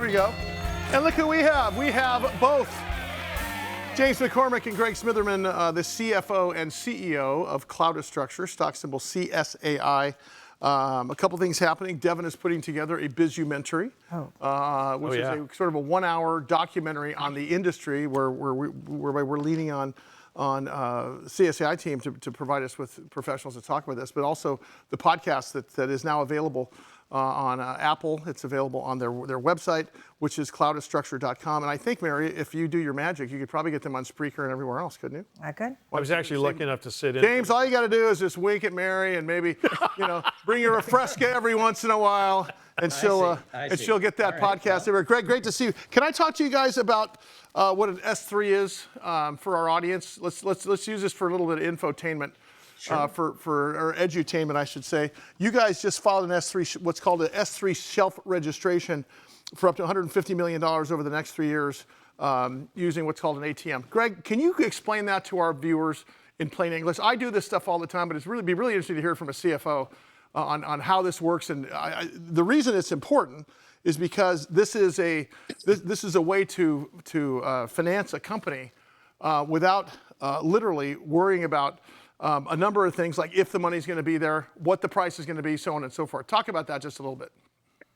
Here we go. And look who we have. We have both James McCormick and Greg Smitherman, the CFO and CEO of Cloudastructure, stock symbol CSAI. A couple things happening. Devin is putting together a Bizumentary, which is a sort of a 1 hour documentary on the industry where we're leaning on CSAI team to provide us with professionals to talk about this, but also the podcast that is now available on Apple. It's available on their website, which is cloudastructure.com. And I think, Mary, if you do your magic, you could probably get them on Spreaker and everywhere else, couldn't you? I could. I was actually lucky enough to sit in. James, all you got to do is just wink at Mary and maybe, bring her a Fresca every once in a while, and she'll get that podcast everywhere. Greg, great to see you. Can I talk to you guys about what an S3 is for our audience? Let's use this for a little bit of infotainment. Sure. Or edutainment, I should say. You guys just filed an S3, what's called an S3 shelf registration for up to $150 million over the next 3 years using what's called an ATM. Greg, can you explain that to our viewers in plain English? I do this stuff all the time, but it's be really interesting to hear from a CFO on how this works. And the reason it's important is because this is a way to finance a company without literally worrying about a number of things, like if the money's going to be there, what the price is going to be, so on and so forth. Talk about that just a little bit.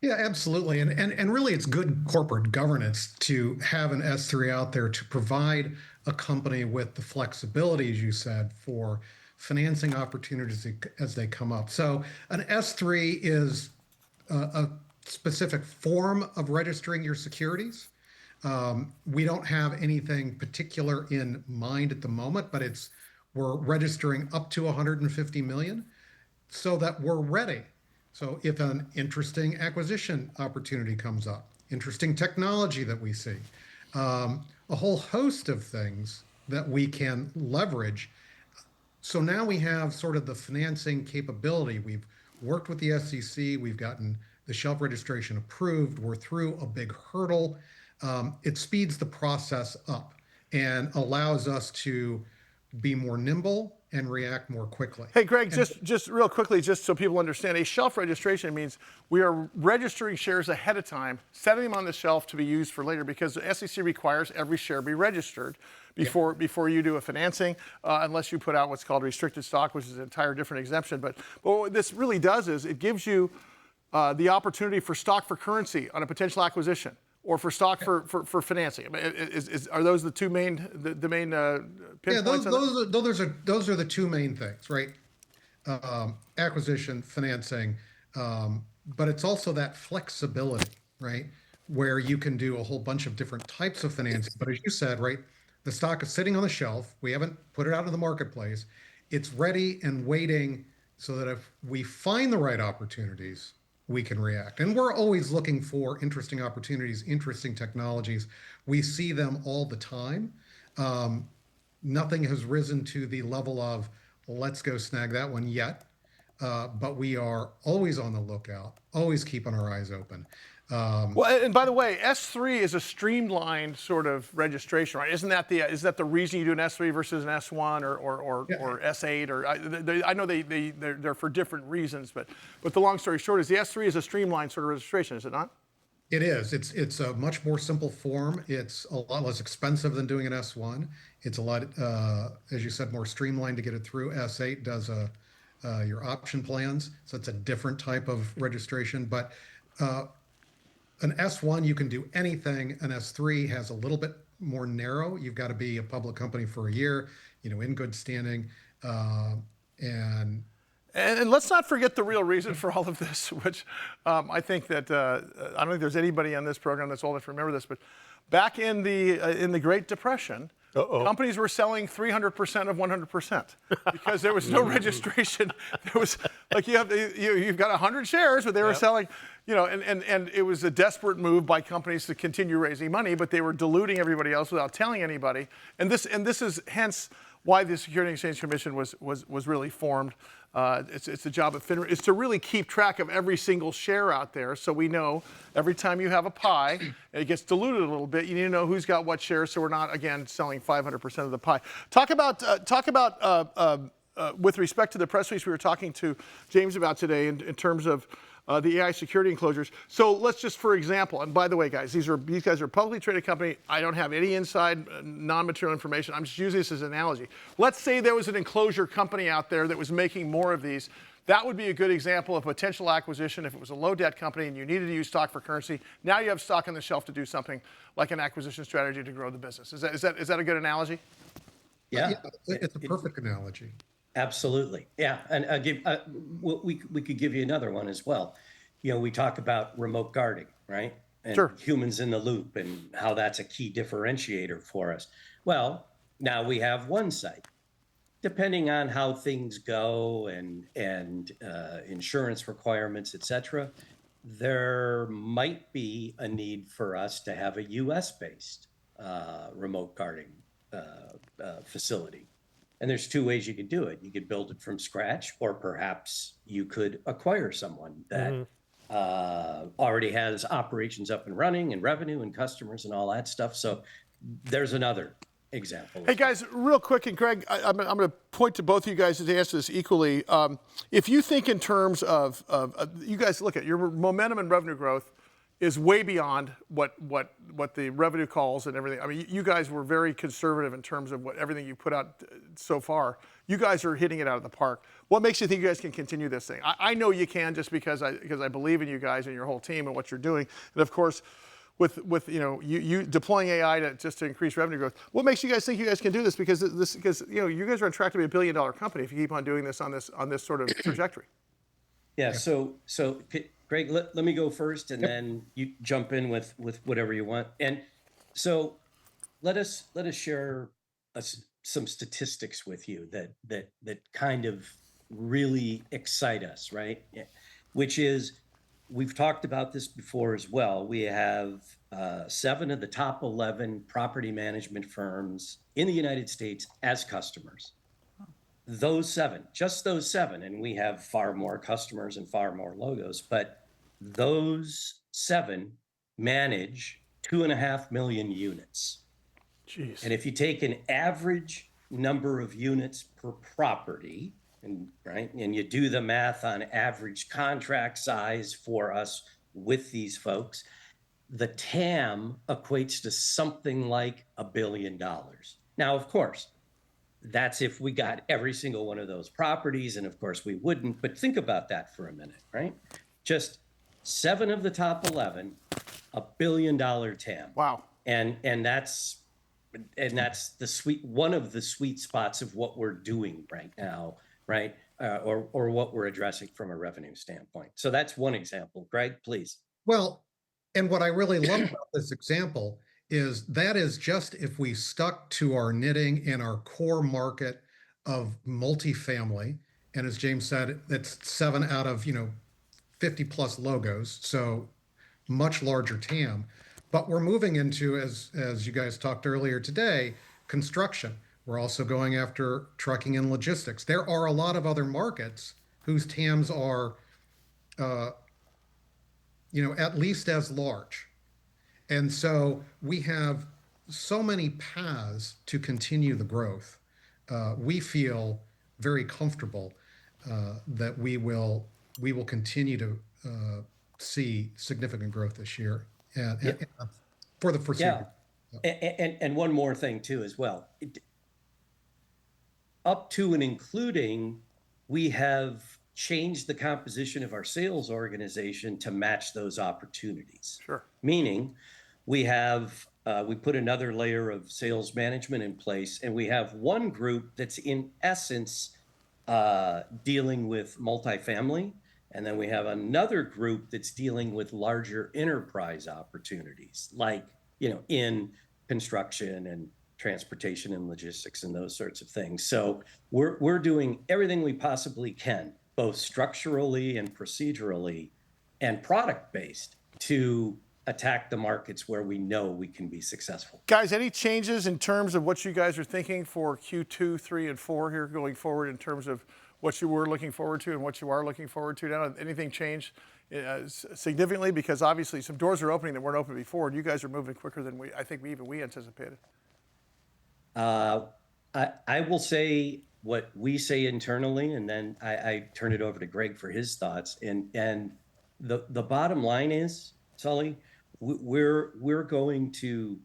Yeah, absolutely. And really, it's good corporate governance to have an S3 out there to provide a company with the flexibility, as you said, for financing opportunities as they come up. So an S3 is a specific form of registering your securities. We don't have anything particular in mind at the moment, but we're registering up to 150 million so that we're ready. So if an interesting acquisition opportunity comes up, interesting technology that we see, a whole host of things that we can leverage. So now we have sort of the financing capability. We've worked with the SEC. We've gotten the shelf registration approved. We're through a big hurdle. It speeds the process up and allows us to be more nimble and react more quickly. Hey, Greg, just real quickly, just so people understand, a shelf registration means we are registering shares ahead of time, setting them on the shelf to be used for later, because the SEC requires every share be registered before you do a financing, unless you put out what's called restricted stock, which is an entire different exemption. But what this really does is it gives you the opportunity for stock for currency on a potential acquisition, or for stock for financing. I mean, are those the two main pinpoints? Yeah, those are the two main things, right? Acquisition, financing, but it's also that flexibility, right, where you can do a whole bunch of different types of financing. But as you said, right, the stock is sitting on the shelf. We haven't put it out in the marketplace. It's ready and waiting so that if we find the right opportunities, we can react. And we're always looking for interesting opportunities, interesting technologies. We see them all the time. Nothing has risen to the level of, let's go snag that one yet. But we are always on the lookout, always keeping our eyes open. Well, and by the way, S3 is a streamlined sort of registration, right? Is that the reason you do an S3 versus an S1 or S8? Or I know they're for different reasons, but the long story short is the S3 is a streamlined sort of registration, is it not? It is. It's a much more simple form. It's a lot less expensive than doing an S1. It's a lot, as you said, more streamlined to get it through. S8 does your option plans, so it's a different type of registration. But an S1, you can do anything. An S3 has a little bit more narrow. You've got to be a public company for a year, in good standing. And let's not forget the real reason for all of this, which I think that I don't think there's anybody on this program that's old enough to remember this, but back in the Great Depression, companies were selling 300% of 100% because there was no registration. There was like you've got 100 shares, but they were selling, and it was a desperate move by companies to continue raising money, but they were diluting everybody else without telling anybody. And this is hence why the Securities and Exchange Commission was really formed. It's the job of FINRA is to really keep track of every single share out there, so we know every time you have a pie, it gets diluted a little bit. You need to know who's got what share, so we're not again selling 500% of the pie. Talk about with respect to the press release we were talking to James about today, in terms of the AI security enclosures. So let's just, for example, and by the way, guys, these guys are a publicly traded company. I don't have any inside non-material information. I'm just using this as an analogy. Let's say there was an enclosure company out there that was making more of these. That would be a good example of potential acquisition if it was a low debt company and you needed to use stock for currency. Now you have stock on the shelf to do something like an acquisition strategy to grow the business. Is that a good analogy? Yeah, it's a perfect analogy. absolutely. Yeah, and I'll give we could give you another one as well. You know, we talk about remote guarding, right? And Sure. humans in the loop and how that's a key differentiator for us. Well, now we have one site. Depending on how things go and insurance requirements, et cetera, there might be a need for us to have a US-based remote guarding facility. And there's two ways you could do it. You could build it from scratch, or perhaps you could acquire someone that already has operations up and running and revenue and customers and all that stuff. So there's another example. Hey guys, real quick, and Greg, I'm going to point to both of you guys to answer this equally. If you think in terms of you guys look at your momentum and revenue growth is way beyond what the revenue calls and everything. I mean, you guys were very conservative in terms of everything you put out so far. You guys are hitting it out of the park. What makes you think you guys can continue this thing? I know you can, just because I believe in you guys and your whole team and what you're doing, and of course, with you deploying AI just to increase revenue growth. What makes you guys think you guys can do this? Because you guys are on track to be $1 billion company if you keep on doing this on this sort of trajectory. Yeah. So Greg, let me go first, and then you jump in with whatever you want. And so let us share some statistics with you that kind of really excite us, right? Which is, we've talked about this before as well. We have 7 of the top 11 property management firms in the United States as customers. Those 7, just those 7, and we have far more customers and far more logos, but those 7 manage 2.5 million units. Jeez. And if you take an average number of units per property, and you do the math on average contract size for us with these folks, the TAM equates to something like $1 billion. Now, of course, that's if we got every single one of those properties, and of course we wouldn't, but think about that for a minute, right? Just 7 of the top 11, $1 billion TAM. Wow. And that's one of the sweet spots of what we're doing right now, right? Or what we're addressing from a revenue standpoint. So that's one example. Greg, please. Well, and what I really love about this example is that is just if we stuck to our knitting in our core market of multifamily. And as James said, that's 7 out of 50 plus logos, so much larger TAM. But we're moving into, as you guys talked earlier today, construction. We're also going after trucking and logistics. There are a lot of other markets whose TAMs are, at least as large. And so we have so many paths to continue the growth. We feel very comfortable that we will continue to see significant growth this year and for the foreseeable. Yeah. And one more thing too as well. Up to and including, we have changed the composition of our sales organization to match those opportunities. Sure. Meaning, we put another layer of sales management in place, and we have one group that's in essence dealing with multifamily, and then we have another group that's dealing with larger enterprise opportunities, like in construction and transportation and logistics and those sorts of things. So we're doing everything we possibly can, both structurally and procedurally and product-based, to attack the markets where we know we can be successful. Guys, any changes in terms of what you guys are thinking for Q2, 3, and 4 here going forward in terms of what you were looking forward to and what you are looking forward to now? Anything changed significantly? Because obviously some doors are opening that weren't open before, and you guys are moving quicker than I think we anticipated. I will say what we say internally, and then I turn it over to Greg for his thoughts. And the bottom line is, Sully, we're going to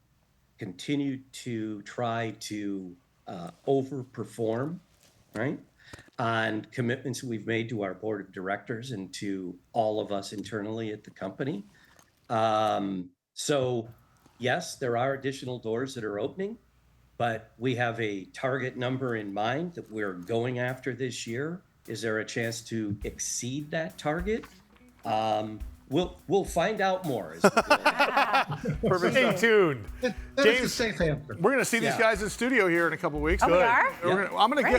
continue to try to overperform, right, on commitments we've made to our board of directors and to all of us internally at the company. So yes, there are additional doors that are opening, but we have a target number in mind that we're going after this year. Is there a chance to exceed that target? We'll find out more. As we go. Perfect. Stay tuned. That is a James, safe answer. We're going to see these guys in studio here in a couple of weeks. Oh, we are?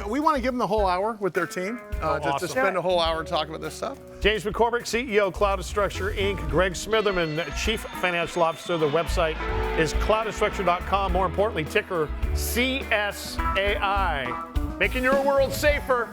We want to give them the whole hour with their team, to awesome. spend a whole hour talking about this stuff. James McCormick, CEO, Cloudastructure Inc. Greg Smitherman, Chief Financial Officer. The website is cloudastructure.com. More importantly, ticker CSAI. Making your world safer.